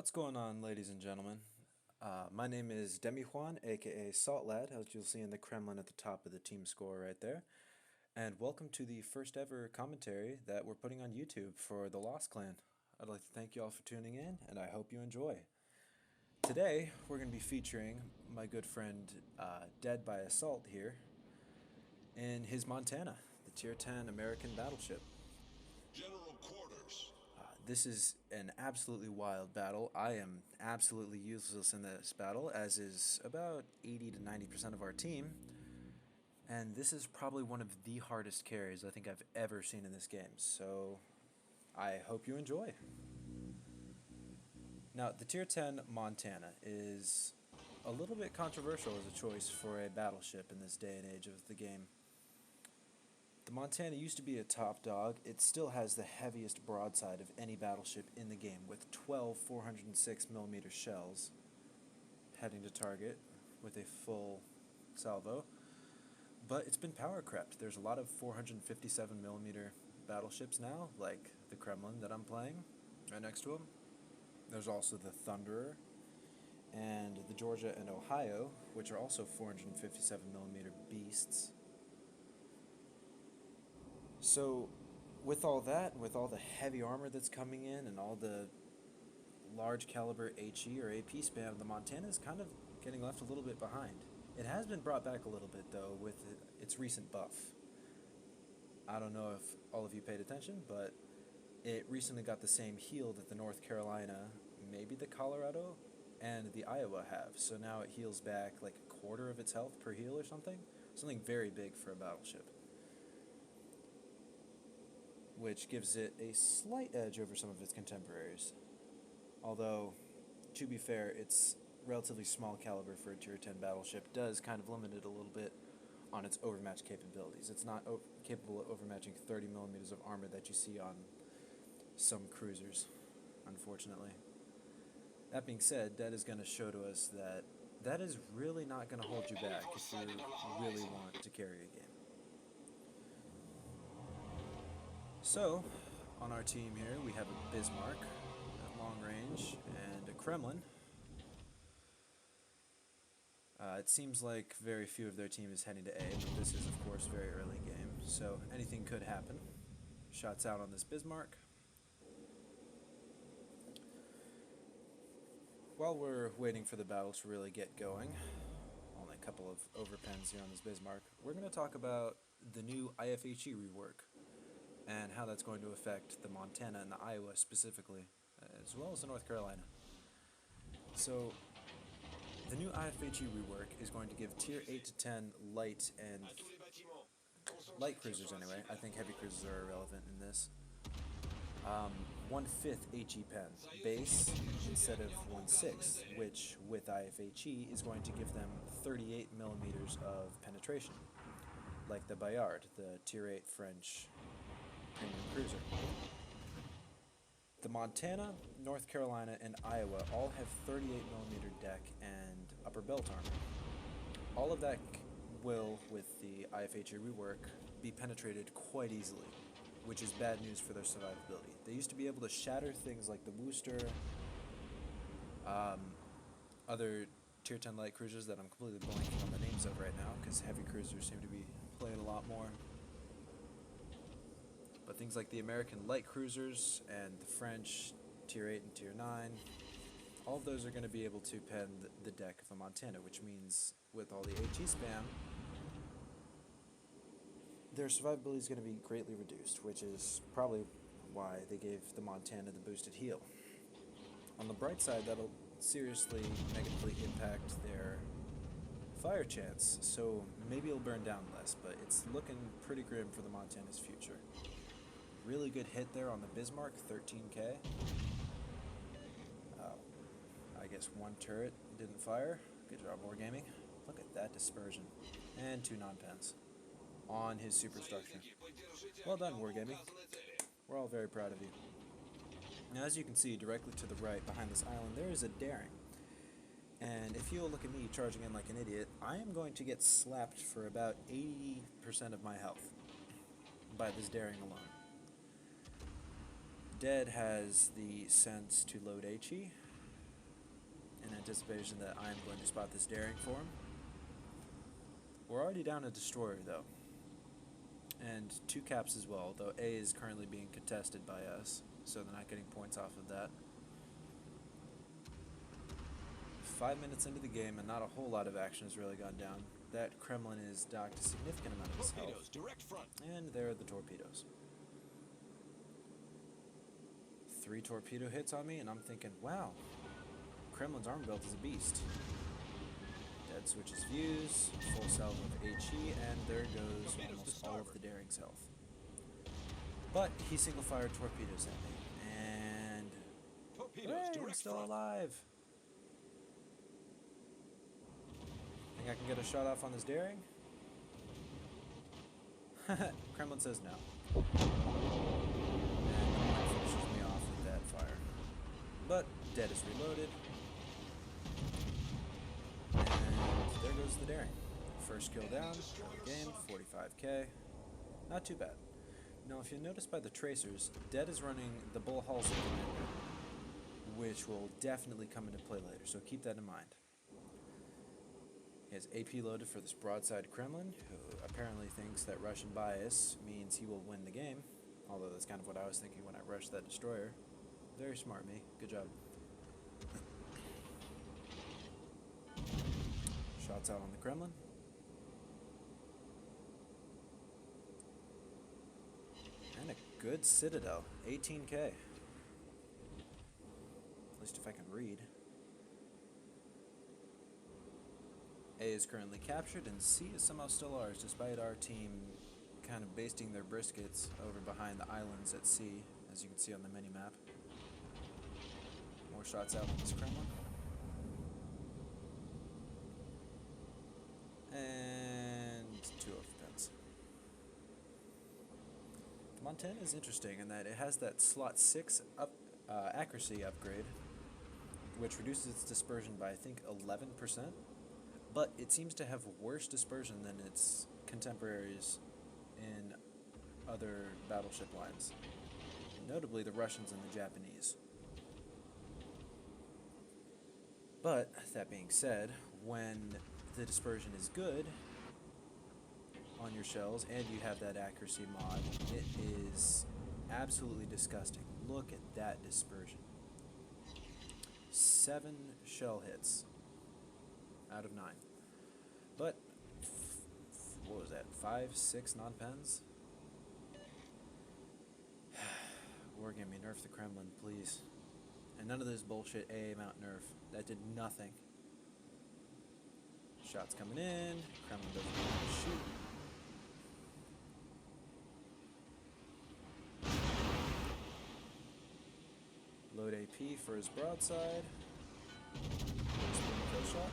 What's going on, ladies and gentlemen? My name is Demi Juan, aka Salt Lad, as you'll see in the Kremlin at the top of the team score right there. And welcome to the first ever commentary that we're putting on YouTube for the Lost Clan. I'd like to thank you all for tuning in, and I hope you enjoy. Today, we're going to be featuring my good friend Dead by Assault here in his Montana, the Tier 10 American battleship. General quarters. This is an absolutely wild battle. I am absolutely useless in this battle, as is about 80 to 90% of our team. And this is probably one of the hardest carries I think I've ever seen in this game, so I hope you enjoy. Now, the Tier 10 Montana is a little bit controversial as a choice for a battleship in this day and age of the game. The Montana used to be a top dog. It still has the heaviest broadside of any battleship in the game, with 12 406mm shells heading to target with a full salvo. But it's been power crept. There's a lot of 457mm battleships now, like the Kremlin that I'm playing right next to them. There's also the Thunderer and the Georgia and Ohio, which are also 457mm beasts. So, with all that, with all the heavy armor that's coming in, and all the large caliber HE or AP spam, the Montana is kind of getting left a little bit behind. It has been brought back a little bit, though, with its recent buff. I don't know if all of you paid attention, but it recently got the same heal that the North Carolina, maybe the Colorado, and the Iowa have. So now it heals back like a quarter of its health per heal or something. Something very big for a battleship, which gives it a slight edge over some of its contemporaries. Although, to be fair, its relatively small caliber for a Tier 10 battleship does kind of limit it a little bit on its overmatch capabilities. It's not capable of overmatching 30mm of armor that you see on some cruisers, unfortunately. That being said, that is going to show to us that that is really not going to hold you back if you really want to carry a game. So, on our team here, we have a Bismarck at long range and a Kremlin. It seems like very few of their team is heading to A, but this is, of course, very early game, so anything could happen. Shots out on this Bismarck. While we're waiting for the battle to really get going, only a couple of overpens here on this Bismarck, we're going to talk about the new IFHE rework and how that's going to affect the Montana and the Iowa specifically, as well as the North Carolina. So, the new IFHE rework is going to give Tier 8 to 10 light and light cruisers anyway. I think heavy cruisers are irrelevant in this. 1/5 HE pen base instead of 1/6, which with IFHE is going to give them 38mm of penetration, like the Bayard, the Tier 8 French premium cruiser. The Montana, North Carolina, and Iowa all have 38mm deck and upper belt armor. All of that will, with the IFHE rework, be penetrated quite easily, which is bad news for their survivability. They used to be able to shatter things like the Wooster, other Tier 10 light cruisers that I'm completely blanking on the names of right now, because heavy cruisers seem to be playing a lot more. But things like the American light cruisers and the French Tier 8 and Tier 9, all of those are going to be able to pen the deck of the Montana, which means with all the HE spam, their survivability is going to be greatly reduced, which is probably why they gave the Montana the boosted heal. On the bright side, that'll seriously negatively impact their fire chance, so maybe it'll burn down less, but it's looking pretty grim for the Montana's future. Really good hit there on the Bismarck, 13k. I guess one turret didn't fire. Good job, Wargaming. Look at that dispersion. And 2 non-pens on his superstructure. Well done, Wargaming. We're all very proud of you. Now, as you can see, directly to the right, behind this island, there is a Daring. And if you'll look at me charging in like an idiot, I am going to get slapped for about 80% of my health by this Daring alone. Dead has the sense to load HE, in anticipation that I'm going to spot this daring for him. We're already down a destroyer, though. And 2 caps as well, though A is currently being contested by us, so they're not getting points off of that. 5 minutes into the game, and not a whole lot of action has really gone down. That Kremlin is docked a significant amount of his health. Torpedoes, direct front. And there are the torpedoes. 3 torpedo hits on me, and I'm thinking, wow, Kremlin's armor belt is a beast. Dead switches views, full salvo of HE, and there goes almost all of the daring's health. But he single-fired torpedoes at me, and Torpedoes, hey, I'm direct still front. alive. Think I can get a shot off on this daring? Kremlin says no. And finishes me off with that fire. But dead is reloaded. And there goes the daring. First kill down, game, 45k. Not too bad. Now if you notice by the tracers, dead is running the Bull Halsey commander, which will definitely come into play later, so keep that in mind. He has AP loaded for this broadside Kremlin, who apparently thinks that Russian bias means he will win the game, although that's kind of what I was thinking when I rushed that destroyer. Very smart, me. Good job. Shots out on the Kremlin. And a good Citadel. 18k. At least if I can read. A is currently captured, and C is somehow still ours, despite our team kind of basting their briskets over behind the islands at sea, as you can see on the mini-map. More shots out on this Kremlin. And 2 offense. The Montana is interesting in that it has that slot 6 accuracy upgrade, which reduces its dispersion by, I think, 11%. But it seems to have worse dispersion than its contemporaries in other battleship lines, notably the Russians and the Japanese. But, that being said, when the dispersion is good on your shells and you have that accuracy mod, it is absolutely disgusting. Look at that dispersion. 7 shell hits out of 9. But, what was that, 5, 6 non-pens? Wargaming, nerf the Kremlin, please. And none of this bullshit AA mount nerf. That did nothing. Shots coming in, Kremlin doesn't want to shoot. Load AP for his broadside. Kill shot.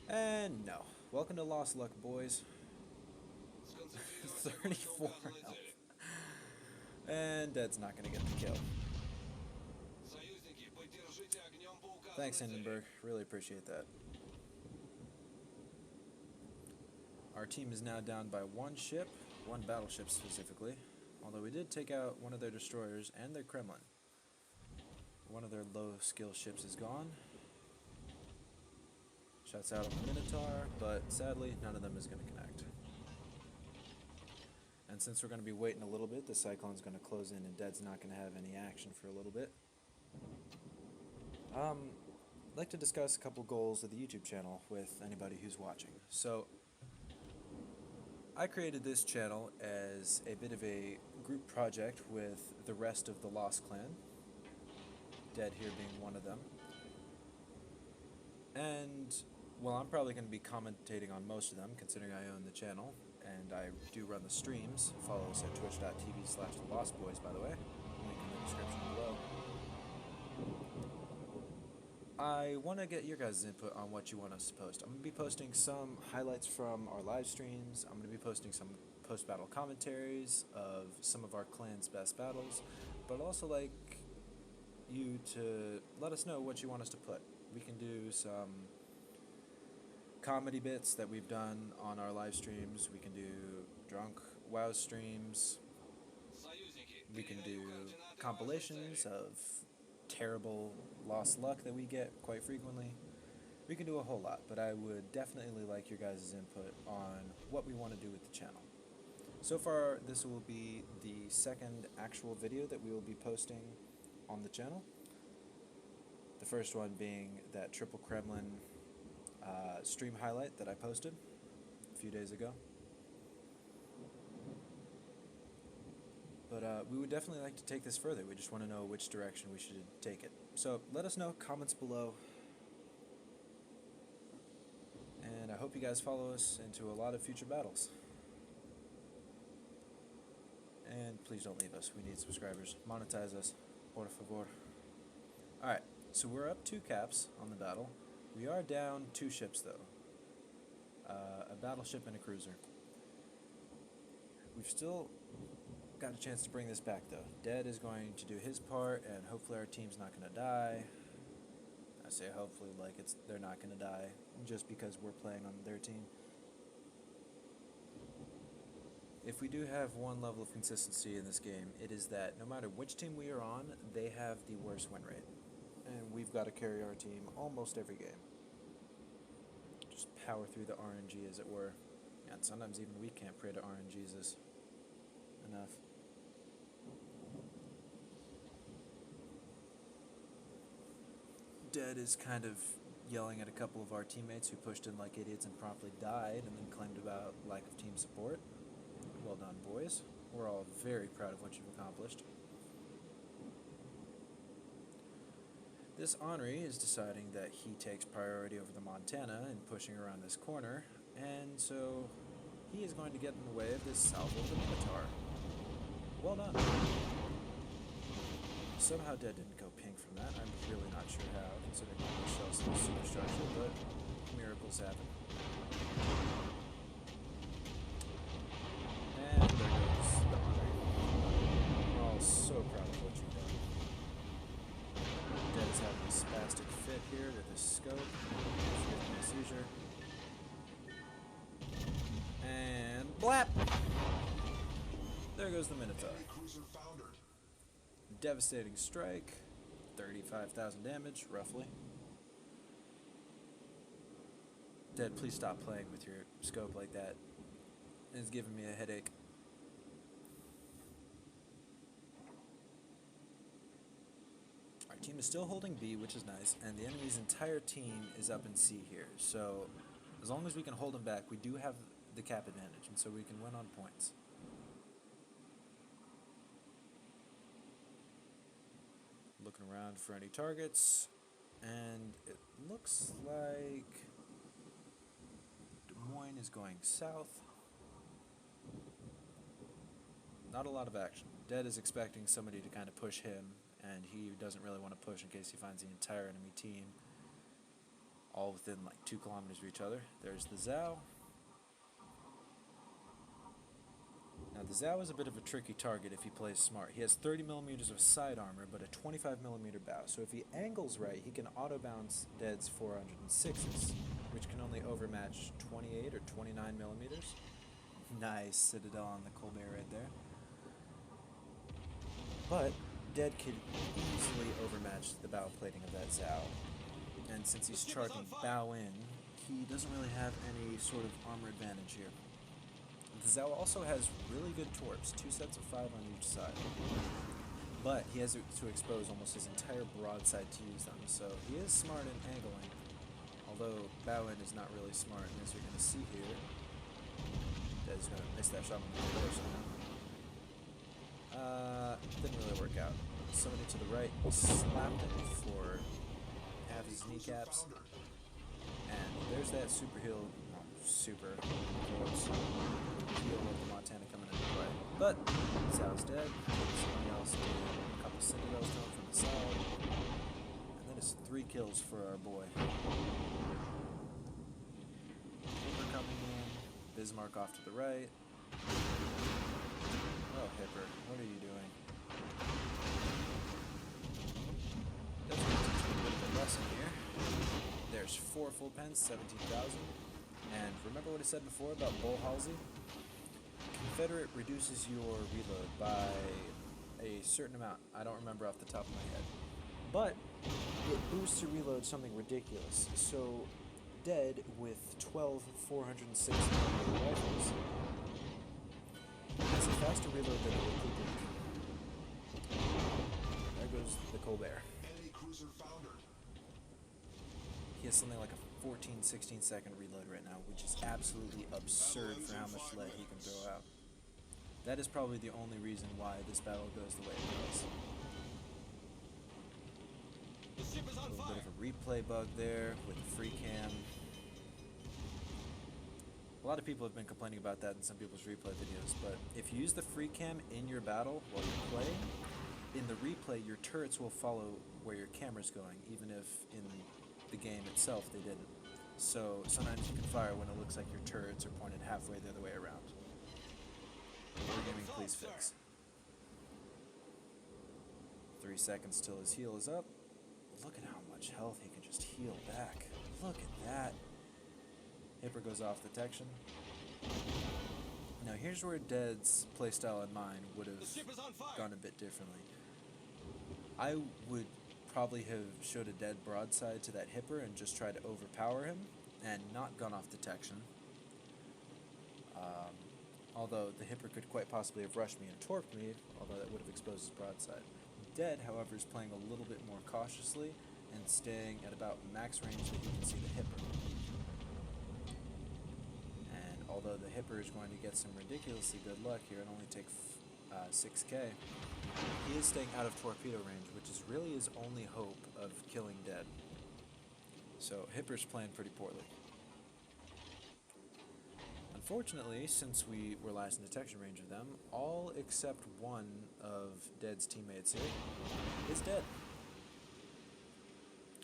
And no. Welcome to Lost Luck, boys. 34 health. And Dead's not going to get the kill. Thanks, Hindenburg. Really appreciate that. Our team is now down by 1 ship, 1 battleship specifically. Although we did take out one of their destroyers and their Kremlin. One of their low-skill ships is gone. Shots out on the Minotaur, but sadly, none of them is going to connect. And since we're going to be waiting a little bit, the Cyclone's going to close in and Dead's not going to have any action for a little bit. I'd like to discuss a couple goals of the YouTube channel with anybody who's watching. So, I created this channel as a bit of a group project with the rest of the Lost Clan, Dead here being one of them. And, well, I'm probably going to be commentating on most of them, considering I own the channel, and I do run the streams. Follow us at twitch.tv/thelostboys, by the way. Link in the description below. I want to get your guys' input on what you want us to post. I'm going to be posting some highlights from our live streams. I'm going to be posting some post-battle commentaries of some of our clan's best battles, but I'd also like you to let us know what you want us to put. We can do some comedy bits that we've done on our live streams. We can do drunk WoW streams. We can do compilations of terrible lost luck that we get quite frequently. We can do a whole lot, but I would definitely like your guys' input on what we want to do with the channel. So far, this will be the second actual video that we will be posting on the channel. The first one being that Triple Kremlin stream highlight that I posted a few days ago. But we would definitely like to take this further. We just want to know which direction we should take it. So let us know, comments below. And I hope you guys follow us into a lot of future battles. And please don't leave us. We need subscribers. Monetize us. Por favor. Alright, so we're up 2 caps on the battle. We are down 2 ships though. A battleship and a cruiser. We've still got a chance to bring this back though. Dead is going to do his part, and hopefully our team's not going to die. I say hopefully like they're not going to die just because we're playing on their team. If we do have one level of consistency in this game, it is that no matter which team we are on, they have the worst win rate. And we've got to carry our team almost every game. Just power through the RNG, as it were. And sometimes even we can't pray to RNGs enough. Dead is kind of yelling at a couple of our teammates who pushed in like idiots and promptly died and then claimed about lack of team support. Well done, boys. We're all very proud of what you've accomplished. This Henri is deciding that he takes priority over the Montana and pushing around this corner, and so he is going to get in the way of this salvo of the Minotaur. Well done. Somehow Dead didn't go pink from that. I'm really not sure how, considering the shell's superstructure, but miracles happen. And there goes the Henri. We're all so proud of what you've done. Dead is having a spastic fit here with his scope. Forgetting his seizure. And blap! There goes the Minotaur. Devastating strike. 35,000 damage, roughly. Dead, please stop playing with your scope like that. It's giving me a headache. Our team is still holding B, which is nice, and the enemy's entire team is up in C here. So, as long as we can hold them back, we do have the cap advantage, and so we can win on points. Looking around for any targets, and it looks like Des Moines is going south. Not a lot of action. Dead is expecting somebody to kind of push him, and he doesn't really want to push in case he finds the entire enemy team all within like 2 kilometers of each other. There's the Zhao. Now the Zhao is a bit of a tricky target if he plays smart. He has 30 millimeters of side armor, but a 25 millimeter bow. So if he angles right, he can auto bounce Dead's 406s, which can only overmatch 28 or 29 millimeters. Nice Citadel on the Colbert right there. But Dead could easily overmatch the bow plating of that Zhao. And since he's charging bow in, he doesn't really have any sort of armor advantage here. The Zhao also has really good torps, 2 sets of 5 on each side. But he has to expose almost his entire broadside to use them, so he is smart in angling. Although bow in is not really smart, and as you're going to see here, Dead's going to miss that shot on the course now. Didn't really work out. Somebody to the right slapped him for half his kneecaps. And there's that super heal, super close heal of the Montana coming into play. But Zhao's dead. Somebody else did a couple Citadels to him from the side. And then it's 3 kills for our boy. Hipper coming in. Bismarck off to the right. Oh, Hipper, what are you doing? That's going to teach me a bit of a lesson here. There's 4 full pens, 17,000. And remember what I said before about Bull Halsey? Confederate reduces your reload by a certain amount. I don't remember off the top of my head. but it boosts your reload something ridiculous. So, Dead with 12 406 mm rifles has a faster reload than a recruiter. There goes the Colbert. Enemy cruiser foundered. He has something like a 14-16 second reload right now, which is absolutely absurd for how much lead he can throw out. That is probably the only reason why this battle goes the way it does. The ship is A on little fire. bit of a replay bug there with the free cam. A lot of people have been complaining about that in some people's replay videos, but if you use the free cam in your battle while you're playing, in the replay your turrets will follow where your camera's going, even if in the game itself they didn't. So sometimes you can fire when it looks like your turrets are pointed halfway the other way around. Wargaming, please fix. 3 seconds till his heal is up. Look at how much health he can just heal back. Look at that. Hipper goes off detection. Now here's where Dead's playstyle and mine would have The ship is on fire. gone a bit differently. I would probably have showed a Dead broadside to that Hipper and just tried to overpower him and not gone off detection. Although the Hipper could quite possibly have rushed me and torped me, although that would have exposed his broadside. Dead, however, is playing a little bit more cautiously and staying at about max range that you can see the Hipper. And although the Hipper is going to get some ridiculously good luck here and only take 6k, he is staying out of torpedo range, which is really his only hope of killing Dead. So Hipper's playing pretty poorly. Unfortunately, since we were last in detection range of them, all except one of Dead's teammates here is dead.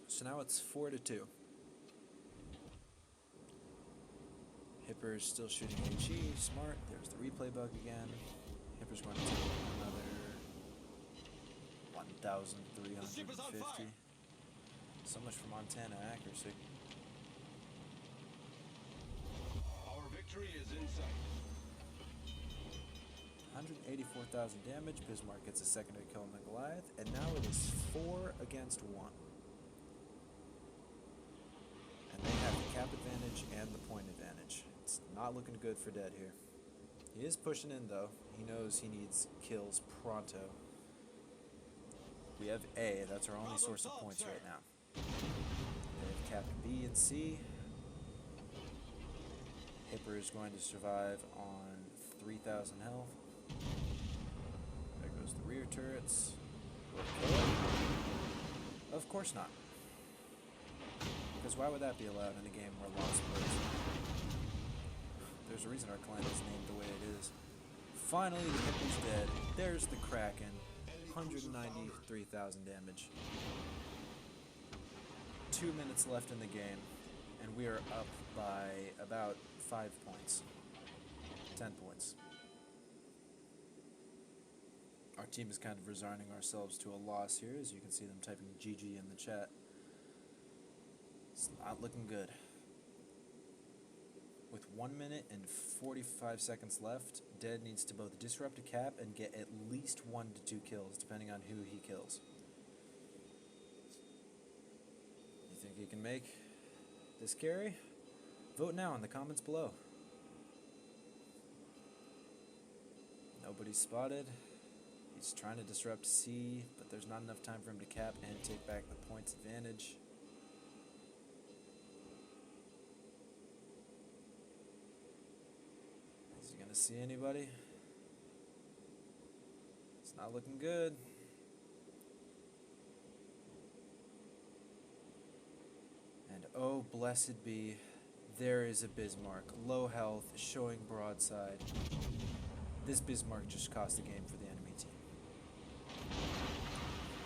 So now it's 4-2. Hipper's still shooting HE, smart. There's the replay bug again. Hipper's going to take another 1,350. So much for Montana accuracy. Our victory is in sight. 184,000 damage. Bismarck gets a secondary kill on the Goliath, and now it is 4 against 1. And they have the cap advantage and the point advantage. It's not looking good for Dead here. He is pushing in though. He knows he needs kills pronto. We have A, that's our only source of points right now. They have capped B and C. Hipper is going to survive on 3,000 health. There goes the rear turrets. Will it kill it? Of course not. Because why would that be allowed in a game where lots plays? There's a reason our clan is named the way it is. Finally, the Hipper's dead. There's the Kraken. 193,000 damage. 2 minutes left in the game, and we are up by about 5 points. 10 points. Our team is kind of resigning ourselves to a loss here, as you can see them typing GG in the chat. It's not looking good. With 1 minute and 45 seconds left, Dead needs to both disrupt a cap and get at least 1 to 2 kills, depending on who he kills. You think he can make this carry? Vote now in the comments below. Nobody's spotted. He's trying to disrupt C, but there's not enough time for him to cap and take back the points advantage. Is he gonna see anybody? It's not looking good. And oh, blessed be, there is a Bismarck. Low health, showing broadside. This Bismarck just cost the game for the enemy team.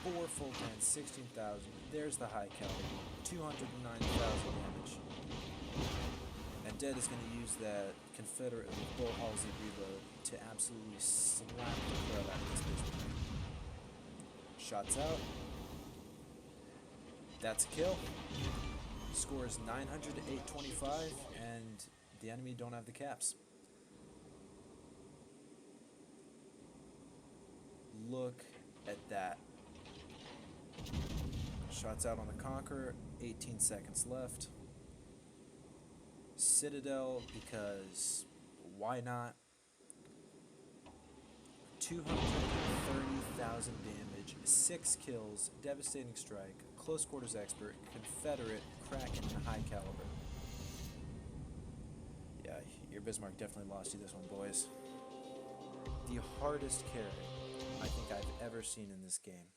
4 full 10, 16,000. There's the high caliber. 209,000 damage. And Dead is going to use that Confederate Bull Halsey reload to absolutely slap the crap out of this Bismarck. Shots out. That's a kill. Score is 900 to 825, and the enemy don't have the caps. Look at that. Shots out on the Conqueror, 18 seconds left. Citadel, because why not? 230,000 damage, 6 kills, devastating strike, close quarters expert, Confederate, Kraken, and high caliber. Yeah, your Bismarck definitely lost you this one, boys. The hardest carry I think I've ever seen in this game.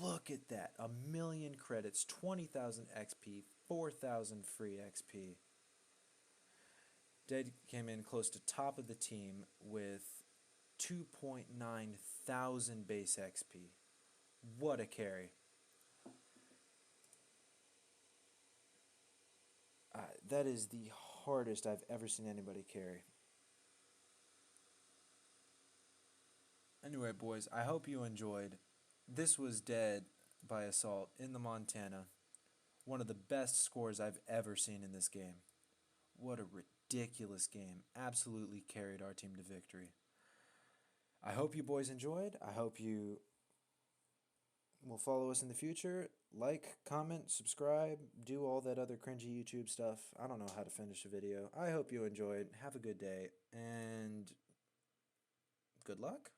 Look at that. 1,000,000 credits, 20,000 XP, 4,000 free XP. Dead came in close to top of the team with 2.9 thousand base XP. What a carry. That is the hardest I've ever seen anybody carry. Anyway, boys, I hope you enjoyed. This was Dead by Assault in the Montana. One of the best scores I've ever seen in this game. What a ridiculous game. Absolutely carried our team to victory. I hope you boys enjoyed. I hope you will follow us in the future. Like, comment, subscribe, do all that other cringy YouTube stuff. I don't know how to finish a video. I hope you enjoyed. Have a good day, and good luck.